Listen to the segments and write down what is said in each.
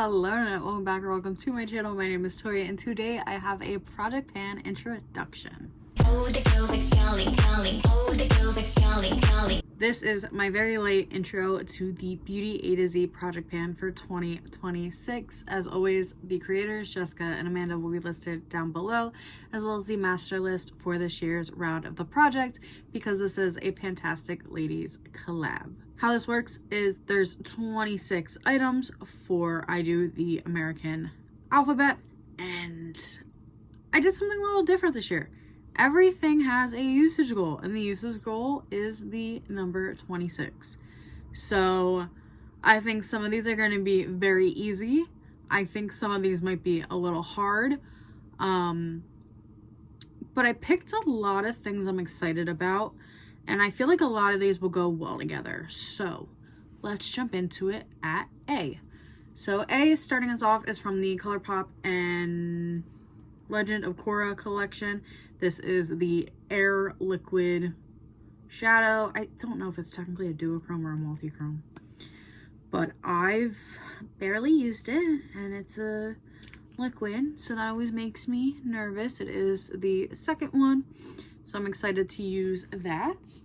Hello and welcome back or welcome to my channel. My name is Toria and today I have a Project Pan introduction. This is my very late intro to the Beauty A to Z Project Pan for 2026. As always, the creators Jessica and Amanda will be listed down below, as well as the master list for this year's round of the project, because this is a Fantastic Ladies collab. How this works is there's 26 items for I do the American alphabet, and I did something a little different this year. Everything has a usage goal, and the usage goal is the number 26. So I think some of these are going to be very easy. I think some of these might be a little hard. But I picked a lot of things I'm excited about, and I feel like a lot of these will go well together. So let's jump into it at A. So A, starting us off, is from the ColourPop and Legend of Korra collection. This is the Air Liquid Shadow. I don't know if it's technically a duochrome or a multi-chrome, but I've barely used it, and it's a liquid, so that always makes me nervous. It is the second one, so I'm excited to use that.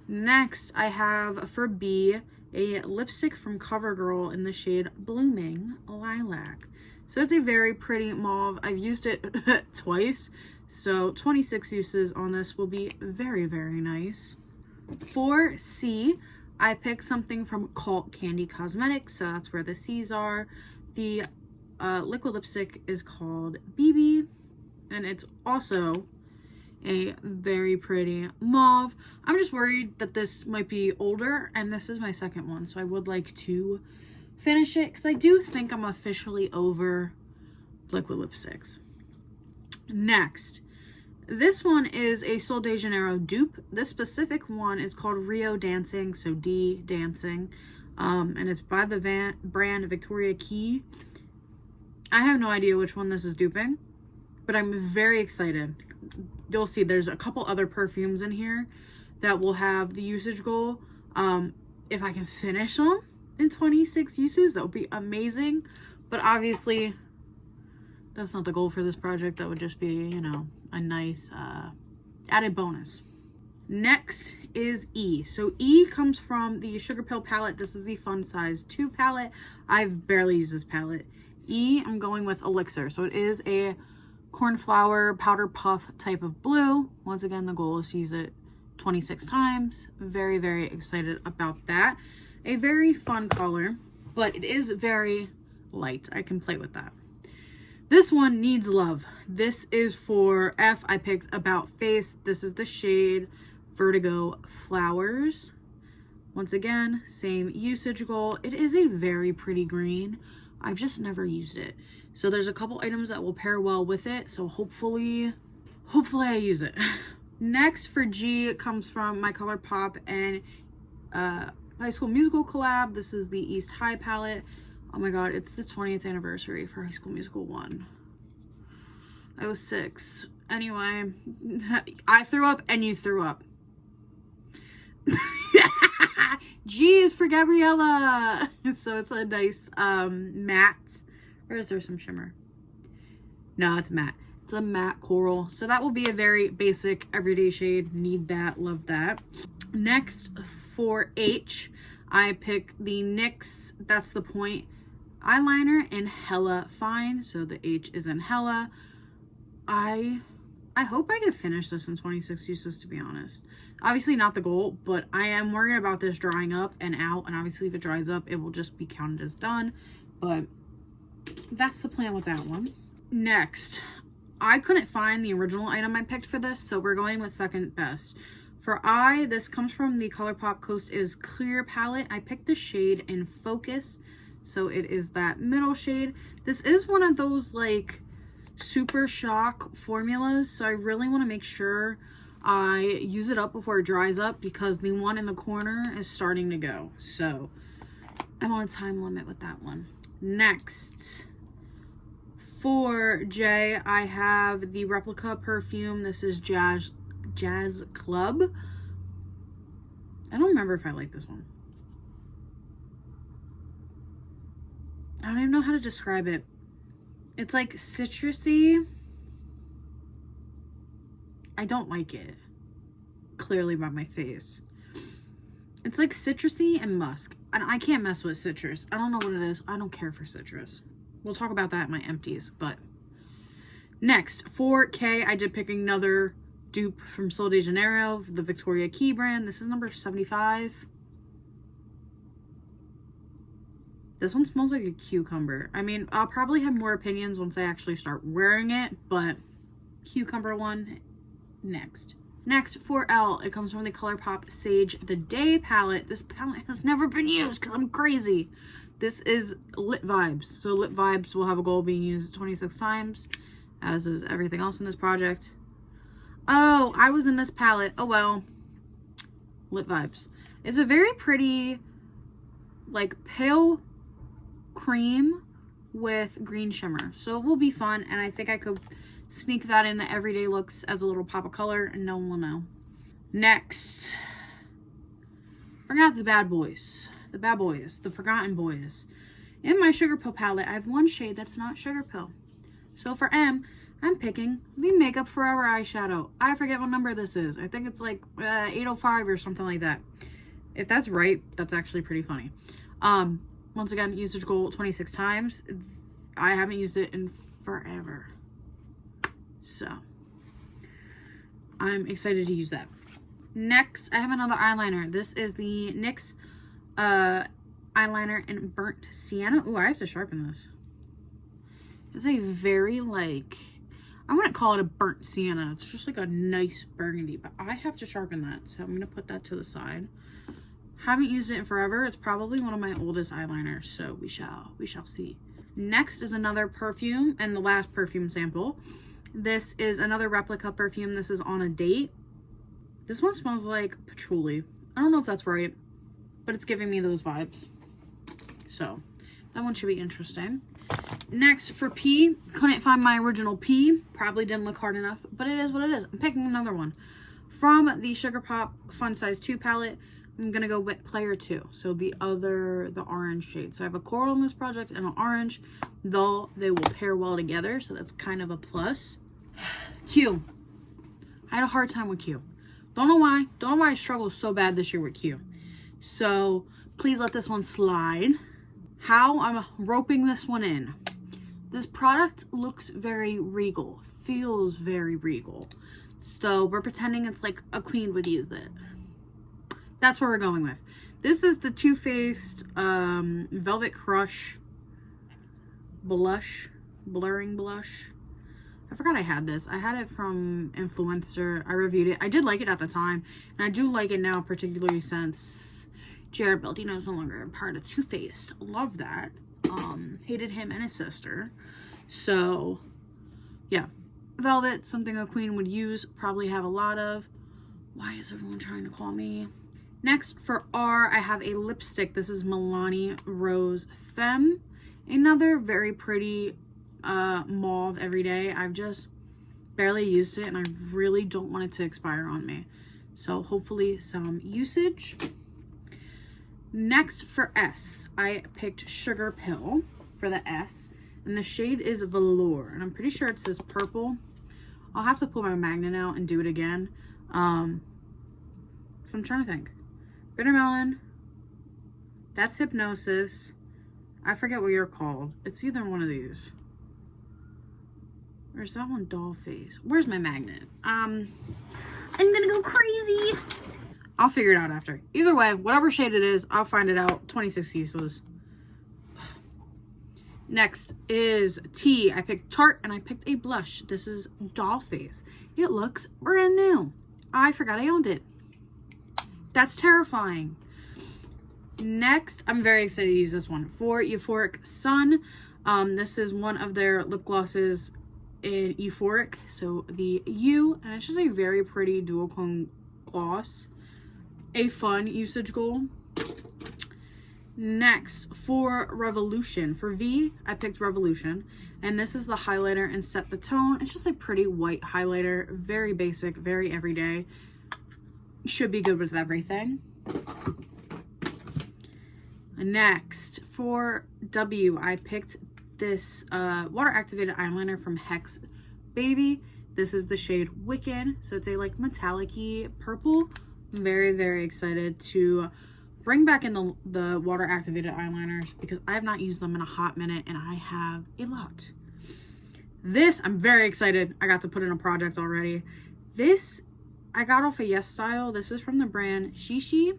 Next, I have for B, a lipstick from CoverGirl in the shade Blooming Lilac. So it's a very pretty mauve. I've used it twice, so 26 uses on this will be very, very nice. For C, I picked something from Cult Candy Cosmetics, so that's where the C's are. The liquid lipstick is called BB, and it's also a very pretty mauve. I'm just worried that this might be older, and this is my second one, so I would like to finish it because I do think I'm officially over liquid lipsticks. Next, this one is a Sol de Janeiro dupe. This specific one is called Rio Dancing, so D Dancing, and it's by the brand Victoria Key. I have no idea which one this is duping, but I'm very excited. You'll see there's a couple other perfumes in here that will have the usage goal. If I can finish them in 26 uses, that would be amazing, but obviously that's not the goal for this project. That would just be, you know, a nice added bonus. Next is E. So E comes from the Sugar Pill palette. This is the Fun Size 2 palette. I've barely used this palette. E, I'm going with Elixir. So it is a cornflower powder puff type of blue. Once again, the goal is to use it 26 times. Very, very excited about that. A very fun color, but it is very light. I can play with that. This one needs love. This is for F. I picked About Face. This is the shade Vertigo Flowers. Once again, same usage goal. It is a very pretty green. I've just never used it. So there's a couple items that will pair well with it. So hopefully I use it. Next for G, it comes from my ColourPop and High School Musical collab. This is the East High palette. Oh my god, it's the 20th anniversary for High School Musical 1. I was 6. Anyway, I threw up and you threw up. G is for Gabriella. So it's a nice matte. Or is there some shimmer? No, it's matte. It's a matte coral. So that will be a very basic everyday shade. Need that, love that. Next for H, I pick the NYX That's the Point eyeliner in Hella Fine. So the H is in Hella. I hope I can finish this in 26 uses, to be honest. Obviously not the goal, but I am worried about this drying up and out, and obviously if it dries up, it will just be counted as done, but that's the plan with that one. Next, I couldn't find the original item I picked for this, so we're going with second best. For I, this comes from the ColourPop Coast is Clear palette. I picked the shade in Focus, so it is that middle shade. This is one of those like super shock formulas, so I really want to make sure I use it up before it dries up because the one in the corner is starting to go, so I'm on a time limit with that one. Next, for J, I have the replica perfume. This is Jazz Club. I don't remember if I like this one. I don't even know how to describe it. It's like citrusy. I don't like it. Clearly by my face. It's like citrusy and musk. And I can't mess with citrus. I don't know what it is. I don't care for citrus. We'll talk about that in my empties. But next, for K, I did pick another dupe from Sol de Janeiro, the Victoria Key brand. This is number 75. This one smells like a cucumber. I mean, I'll probably have more opinions once I actually start wearing it, but cucumber one, next. Next, for L, it comes from the ColourPop Sage The Day palette. This palette has never been used because I'm crazy. This is Lit Vibes. So Lit Vibes will have a goal of being used 26 times, as is everything else in this project. Oh, I was in this palette. Oh well. Lit Vibes. It's a very pretty, like, pale cream with green shimmer. So it will be fun, and I think I could sneak that into everyday looks as a little pop of color and no one will know. Next, forgot the bad boys. The bad boys, the forgotten boys. In my Sugar Pill palette, I have one shade that's not Sugar Pill. So for M, I'm picking the Makeup Forever eyeshadow. I forget what number this is. I think it's like 805 or something like that. If that's right, that's actually pretty funny. Once again, usage goal 26 times. I haven't used it in forever. So, I'm excited to use that. Next, I have another eyeliner. This is the NYX eyeliner in Burnt Sienna. Ooh, I have to sharpen this. It's a very, like, I wouldn't call it a burnt sienna. It's just like a nice burgundy, but I have to sharpen that. So I'm going to put that to the side. Haven't used it in forever. It's probably one of my oldest eyeliners, so we shall see. Next is another perfume, and the last perfume sample. This is another replica perfume. This is On a Date. This one smells like patchouli. I don't know if that's right, but it's giving me those vibes. So that one should be interesting. Next, for P, couldn't find my original P. Probably didn't look hard enough, but it is what it is. I'm picking another one. From the Sugar Pop Fun Size 2 palette, I'm going to go with Player 2. So the orange shade. So I have a coral in this project and an orange, though they will pair well together. So that's kind of a plus. Q. I had a hard time with Q. Don't know why. Don't know why I struggled so bad this year with Q. So please let this one slide. How I'm roping this one in. This product looks very regal. Feels very regal. So we're pretending it's like a queen would use it. That's what we're going with. This is the Too Faced Velvet Crush blush. Blurring blush. I forgot I had this. I had it from Influencer. I reviewed it. I did like it at the time. And I do like it now, particularly since Jared Baldino is no longer a part of Too Faced. Love that. Hated him and his sister. So, yeah. Velvet, something a queen would use. Probably have a lot of. Why is everyone trying to call me? Next, for R, I have a lipstick. This is Milani Rose Femme. Another very pretty mauve everyday. I've just barely used it, and I really don't want it to expire on me. So hopefully some usage. Next, for S, I picked Sugar Pill for the S. And the shade is Velour. And I'm pretty sure it's this purple. I'll have to pull my magnet out and do it again. I'm trying to think. Bitter Melon. That's Hypnosis. I forget what you're called. It's either one of these. Or is that one Doll Face? Where's my magnet? I'm gonna go crazy. I'll figure it out after. Either way, whatever shade it is, I'll find it out. 26 useless. Next is T. I picked Tarte and I picked a blush. This is Doll Face. It looks brand new. I forgot I owned it. That's terrifying. Next, I'm very excited to use this one. For Euphoric Sun. This is one of their lip glosses in Euphoric. So the U, and it's just a very pretty dual tone gloss. A fun usage goal. Next, for Revolution. For V, I picked Revolution. And this is the highlighter in Set the Tone. It's just a pretty white highlighter. Very basic, very everyday. Should be good with everything. Next, for W, I picked this water activated eyeliner from Hex Baby. This is the shade Wicked, so it's a like metallic-y purple. I'm very, very excited to bring back in the water activated eyeliners because I have not used them in a hot minute and I have a lot. This, I'm very excited. I got to put in a project already. This, I got off of Yes Style. This is from the brand Shishi,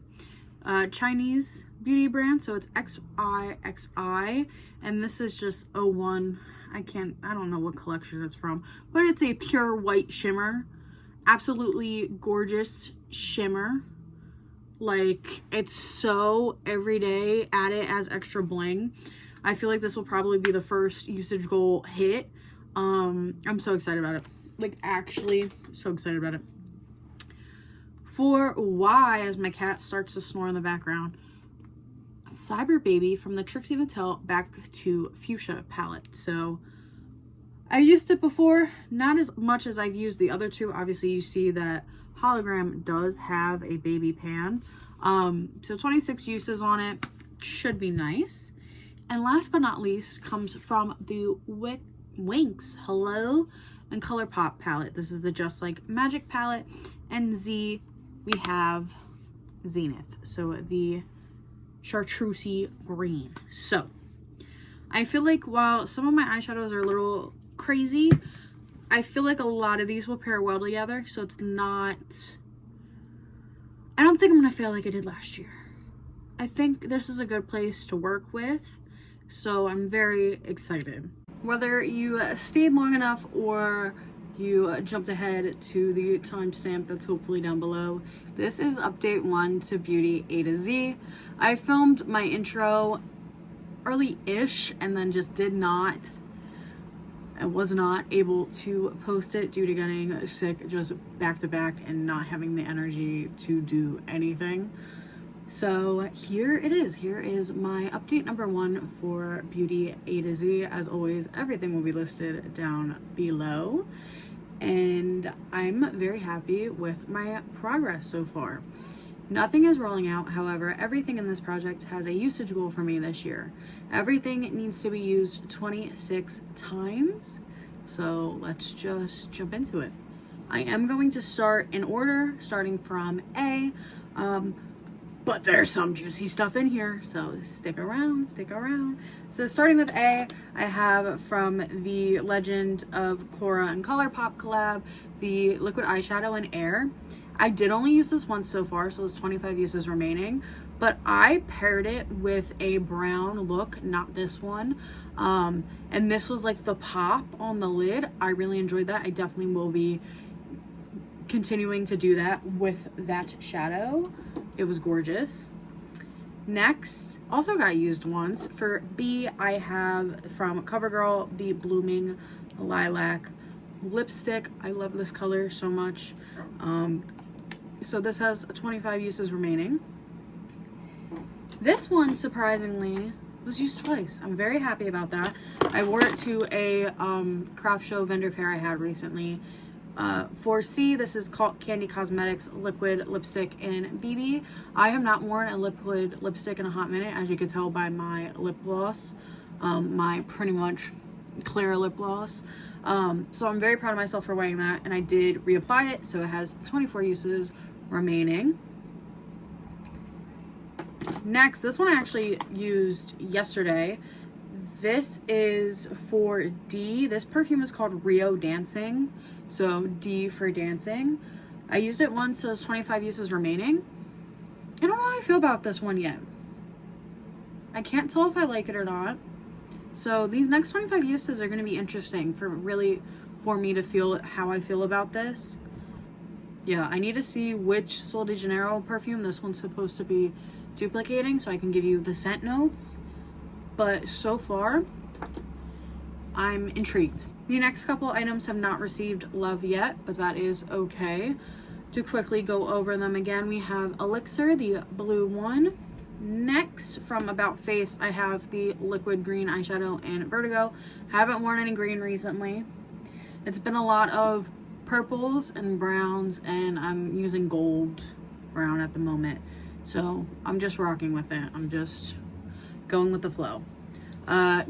Chinese beauty brand. So it's XIXI, and this is just 01. I don't know what collection it's from, but it's a pure white shimmer. Absolutely gorgeous shimmer. Like, it's so everyday. Add it as extra bling. I feel like this will probably be the first usage goal hit. I'm so excited about it. Like, actually so excited about it. For Y, as my cat starts to snore in the background, Cyber Baby from the Trixie Mattel Back to Fuchsia palette. So I used it before, not as much as I've used the other two. Obviously you see that Hologram does have a baby pan. So 26 uses on it, should be nice. And last but not least comes from the Winx Hello and ColourPop palette. This is the Just Like Magic palette. And Z, we have Zenith. So the chartreusey green. So I feel like while some of my eyeshadows are a little crazy, I feel like a lot of these will pair well together. So it's not, I don't think I'm gonna fail like I did last year. I think this is a good place to work with. So I'm very excited. Whether you stayed long enough or you jumped ahead to the timestamp that's hopefully down below, this is update 1 to Beauty A to Z. I filmed my intro early-ish and then just I was not able to post it due to getting sick just back to back and not having the energy to do anything. So here it is. Here is my update number 1 for Beauty A to Z. As always, everything will be listed down below. And I'm very happy with my progress so far. Nothing is rolling out, however, everything in this project has a usage goal for me this year. Everything needs to be used 26 times, so let's just jump into it. I am going to start in order, starting from A, but there's some juicy stuff in here, so stick around, stick around. So starting with A, I have from the Legend of Korra and ColourPop collab, the liquid eyeshadow in Air. I did only use this once so far, so there's 25 uses remaining, but I paired it with a brown look, not this one. And this was like the pop on the lid. I really enjoyed that. I definitely will be continuing to do that with that shadow. It was gorgeous. Next, also got used once. For B, I have from CoverGirl the Blooming Lilac lipstick. I love this color so much. So this has 25 uses remaining. This one, surprisingly, was used twice. I'm very happy about that. I wore it to a craft show vendor fair I had recently. For C, this is called Candy Cosmetics Liquid Lipstick in BB. I have not worn a liquid lipstick in a hot minute, as you can tell by my lip gloss, my pretty much clear lip gloss. So I'm very proud of myself for wearing that, and I did reapply it, so it has 24 uses remaining. Next, this one I actually used yesterday. This is for D. This perfume is called Rio Dancing. So D for dancing. I used it once, so there's 25 uses remaining. I don't know how I feel about this one yet. I can't tell if I like it or not. So these next 25 uses are going to be interesting for me to feel how I feel about this. Yeah, I need to see which Sol de Janeiro perfume this one's supposed to be duplicating so I can give you the scent notes. But so far, I'm intrigued. The next couple items have not received love yet, but that is okay. To quickly go over them again, we have Elixir, the blue one. Next, from About Face, I have the liquid green eyeshadow in Vertigo. Haven't worn any green recently. It's been a lot of purples and browns, and I'm using gold brown at the moment. So I'm just rocking with it. I'm just going with the flow.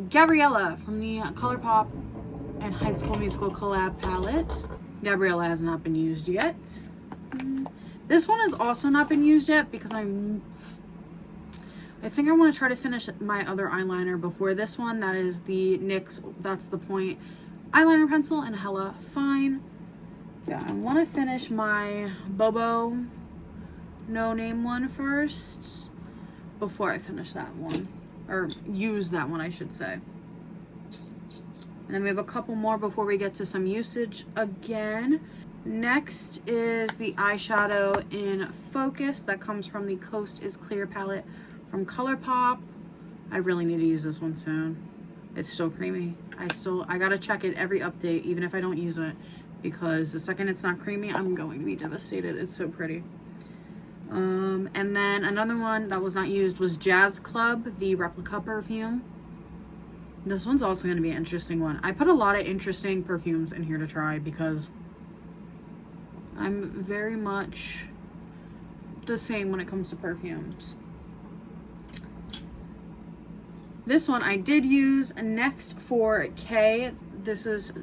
Gabriella from the ColourPop and High School Musical collab palette. Gabriella has not been used yet. This one has also not been used yet because I think I want to try to finish my other eyeliner before this one. That is the NYX That's the Point eyeliner pencil in Hella Fine. Yeah, I want to finish my Bobo No Name one first before I finish that one. Or use that one, I should say. And then we have a couple more before we get to some usage again. Next is the eyeshadow in Focus that comes from the Coast is Clear palette from ColourPop. I really need to use this one soon. It's still creamy. I gotta check it every update, even if I don't use it, because the second it's not creamy, I'm going to be devastated. It's so pretty. And then another one that was not used was Jazz Club, the replica perfume. This one's also going to be an interesting one. I put a lot of interesting perfumes in here to try because I'm very much the same when it comes to perfumes. This one I did use. Next for K, this is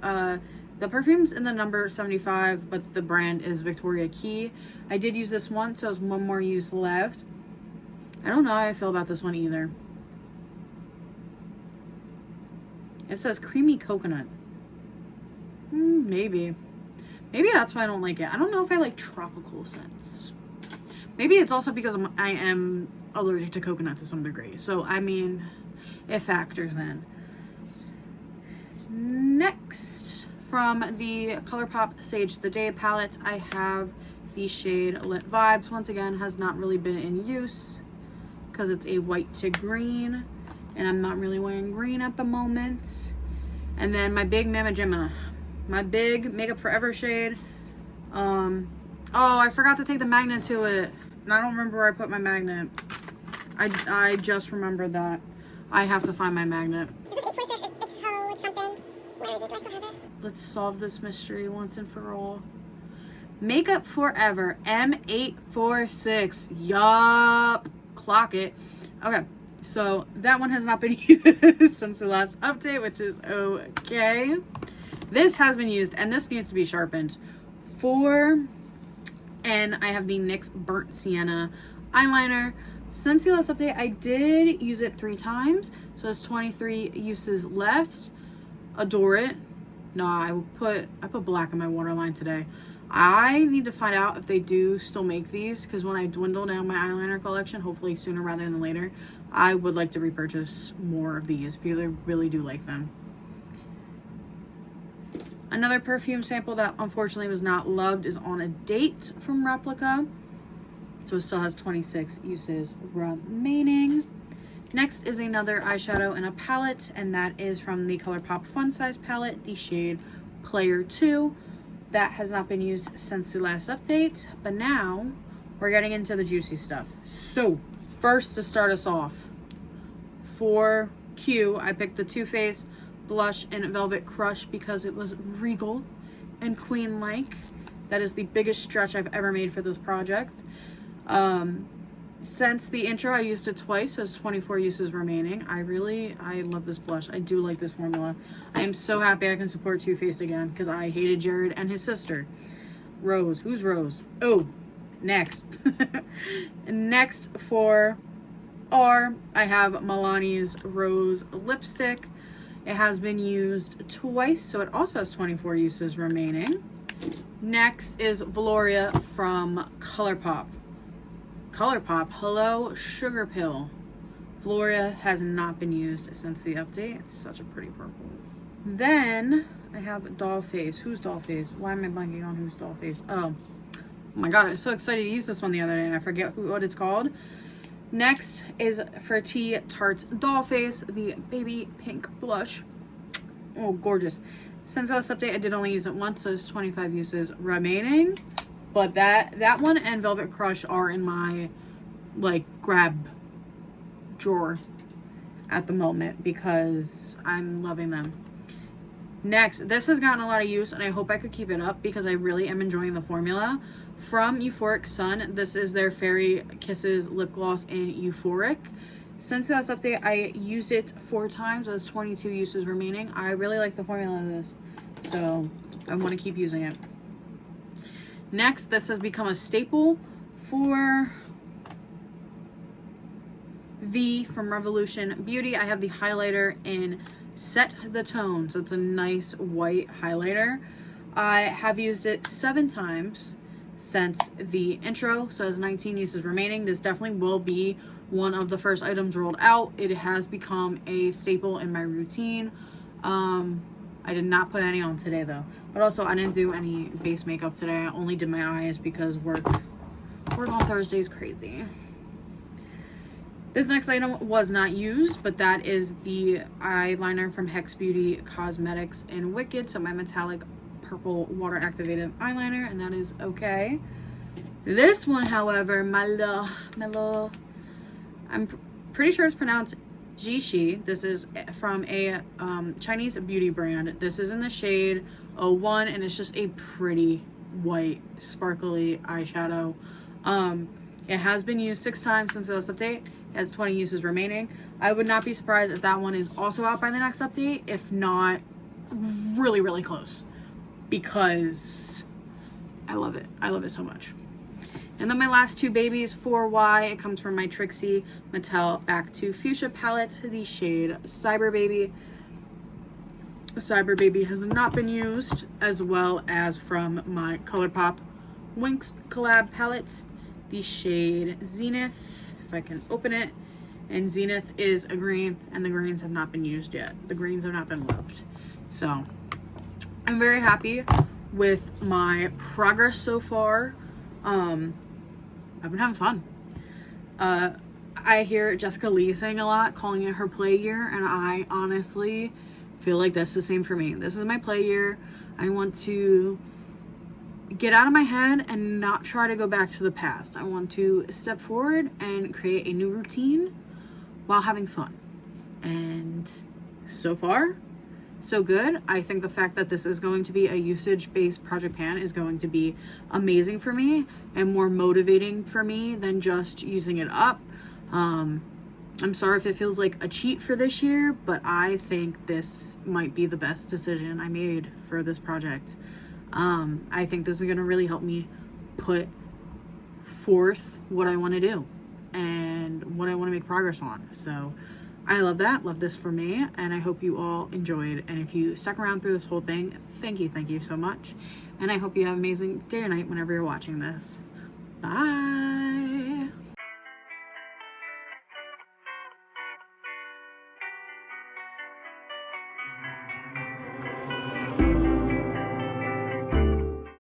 the perfume's in the number 75, but the brand is Victoria Key. I did use this once, so there's one more use left. I don't know how I feel about this one either. It says creamy coconut. Maybe that's why I don't like it. I don't know if I like tropical scents. Maybe it's also because I am allergic to coconut to some degree. So, I mean, it factors in. Next, from the ColourPop Sage the Day palette, I have the shade Lit Vibes. Once again, has not really been in use because it's a white to green, and I'm not really wearing green at the moment. And then my big Mama Gemma, my big Makeup Forever shade. Oh, I forgot to take the magnet to it, and I don't remember where I put my magnet. I just remembered that. I have to find my magnet. Is this 846? It's how it's something. Where is it? Do I still have it? Let's solve this mystery once and for all. Makeup Forever M846. Yup. Clock it. Okay. So that one has not been used since the last update, which is okay. This has been used, and this needs to be sharpened. And I have the NYX Burnt Sienna eyeliner. Since the last update, I did use it 3 times, so there's 23 uses left. Adore it. No, I put black in my waterline today. I need to find out if they do still make these, because when I dwindle down my eyeliner collection, hopefully sooner rather than later, I would like to repurchase more of these because I really do like them. Another perfume sample that unfortunately was not loved is On a Date from Replica. So it still has 26 uses remaining. Next is another eyeshadow in a palette, and that is from the ColourPop Fun Size palette, the shade Player 2. That has not been used since the last update, but now we're getting into the juicy stuff. So first, to start us off, for Q, I picked the Too Faced blush in Velvet Crush because it was regal and queen-like. That is the biggest stretch I've ever made for this project. Since the intro, I used it twice, so it's 24 uses remaining. I love this blush. I do like this formula. I am so happy I can support Too Faced again because I hated Jared and his sister. Rose. Who's Rose? Oh, next. Next for R, I have Milani's Rose lipstick. It has been used twice, so it also has 24 uses remaining. Next is Valoria from ColourPop. ColourPop Hello Sugar Pill. Valoria has not been used since the update. It's such a pretty purple. Then I have Dollface. Who's Dollface? Why am I blanking on who's Dollface? Oh my god, I was so excited to use this one the other day and I forget what it's called. Next is for T Tarte's Dollface, the baby pink blush. Oh, gorgeous. Since the last update, I did only use it once, so there's 25 uses remaining. But that one and Velvet Crush are in my, like, grab drawer at the moment because I'm loving them. Next, this has gotten a lot of use, and I hope I could keep it up because I really am enjoying the formula. From Euphoric Sun, this is their Fairy Kisses lip gloss in Euphoric. Since the last update, I used it 4 times. There's 22 uses remaining. I really like the formula of this, so I want to keep using it. Next, this has become a staple for V from Revolution Beauty. I have the highlighter in Set the Tone, so it's a nice white highlighter. I have used it 7 times since the intro, so it has 19 uses remaining. This definitely will be one of the first items rolled out. It has become a staple in my routine. I did not put any on today though, but also I didn't do any base makeup today. I only did my eyes because work on Thursday is crazy. This next item was not used, but that is the eyeliner from Hex Beauty Cosmetics in Wicked. So my metallic purple water activated eyeliner, and that is okay. This one, however, my little, I'm pretty sure it's pronounced Jishi. This is from a Chinese beauty brand. This is in the shade 01, and it's just a pretty white sparkly eyeshadow. It has been used 6 times since the last update. It has 20 uses remaining. I would not be surprised if that one is also out by the next update, if not really, really close, because I love it. I love it so much. And then my last 2 babies for Y, it comes from my Trixie Mattel Back to Fuchsia palette, the shade Cyber Baby. Cyber Baby has not been used, as well as from my ColourPop Winx collab palette, the shade Zenith, if I can open it. And Zenith is a green, and the greens have not been used yet. The greens have not been loved. So I'm very happy with my progress so far. I've been having fun. I hear Jessica Lee saying a lot, calling it her play year, and I honestly feel like that's the same for me. This is my play year. I want to get out of my head and not try to go back to the past. I want to step forward and create a new routine while having fun. And so far, so good. I think the fact that this is going to be a usage-based project pan is going to be amazing for me and more motivating for me than just using it up. I'm sorry if it feels like a cheat for this year, but I think this might be the best decision I made for this project. I think this is going to really help me put forth what I want to do and what I want to make progress on. So I love that. Love this for me, and I hope you all enjoyed. And if you stuck around through this whole thing, thank you so much. And I hope you have an amazing day or night whenever you're watching this. Bye.